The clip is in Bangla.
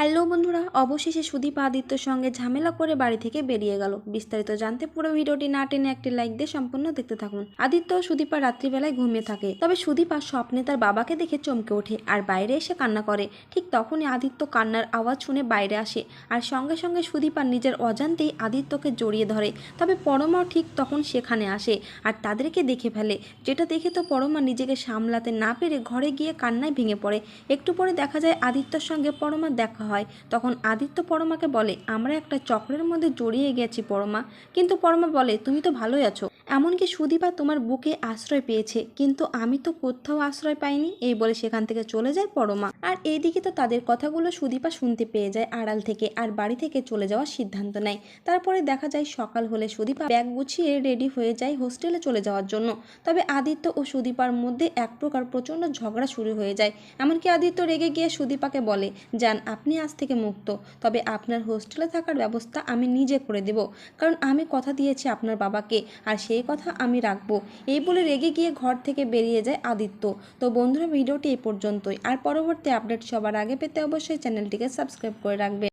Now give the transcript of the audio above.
হ্যালো বন্ধুরা, অবশেষে সুদীপ আদিত্যর সঙ্গে ঝামেলা করে বাড়ি থেকে বেরিয়ে গেল। বিস্তারিত জানতে পুরো ভিডিওটি না টেনে একটি লাইক দিয়ে সম্পূর্ণ দেখতে থাকুন। আদিত্য ও সুদীপা রাত্রিবেলায় ঘুমিয়ে থাকে, তবে সুদীপা স্বপ্নে তার বাবাকে দেখে চমকে ওঠে আর বাইরে এসে কান্না করে। ঠিক তখনই আদিত্য কান্নার আওয়াজ শুনে বাইরে আসে আর সঙ্গে সঙ্গে সুদীপা নিজের অজান্তেই আদিত্যকে জড়িয়ে ধরে। তবে পরমাও ঠিক তখন সেখানে আসে আর তাদেরকে দেখে ফেলে, যেটা দেখে তো পরমা নিজেকে সামলাতে না পেরে ঘরে গিয়ে কান্নায় ভেঙে পড়ে। একটু পরে দেখা যায় আদিত্যর সঙ্গে পরমার দেখা হয়। তখন আদিত্য পরমাকে বলে, আমরা একটা চক্রের মধ্যে জড়িয়ে গেছি পরমা। কিন্তু পরমা বলে, তুমি তো ভালোই আছো, এমনকি সুদীপা তোমার বুকে আশ্রয় পেয়েছে, কিন্তু আমি তো কোথাও আশ্রয় পাইনি। এই বলে সেখান থেকে চলে যায় পরমা। আর এইদিকে তো তাদের কথাগুলো সুদীপা শুনতে পেয়ে যায় আড়াল থেকে আর বাড়ি থেকে চলে যাওয়ার সিদ্ধান্ত নেয়। তারপরে দেখা যায় সকাল হলে সুদীপা ব্যাগ গুছিয়ে রেডি হয়ে যায় হোস্টেলে চলে যাওয়ার জন্য। তবে আদিত্য ও সুদীপার মধ্যে এক প্রকার প্রচণ্ড ঝগড়া শুরু হয়ে যায়। এমনকি আদিত্য রেগে গিয়ে সুদীপাকে বলে, যান, আপনি আজ থেকে মুক্ত, তবে আপনার হোস্টেলে থাকার ব্যবস্থা আমি নিজে করে দেব, কারণ আমি কথা দিয়েছি আপনার বাবাকে আর সেই কথা আমি রাখবো। এই বলে রেগে গিয়ে ঘর থেকে বেরিয়ে যায় আদিত্য। তো বন্ধুরা, ভিডিওটি এই পর্যন্তই। আর পরবর্তী আপডেট সবার আগে পেতে অবশ্যই চ্যানেলটিকে সাবস্ক্রাইব করে রাখবে।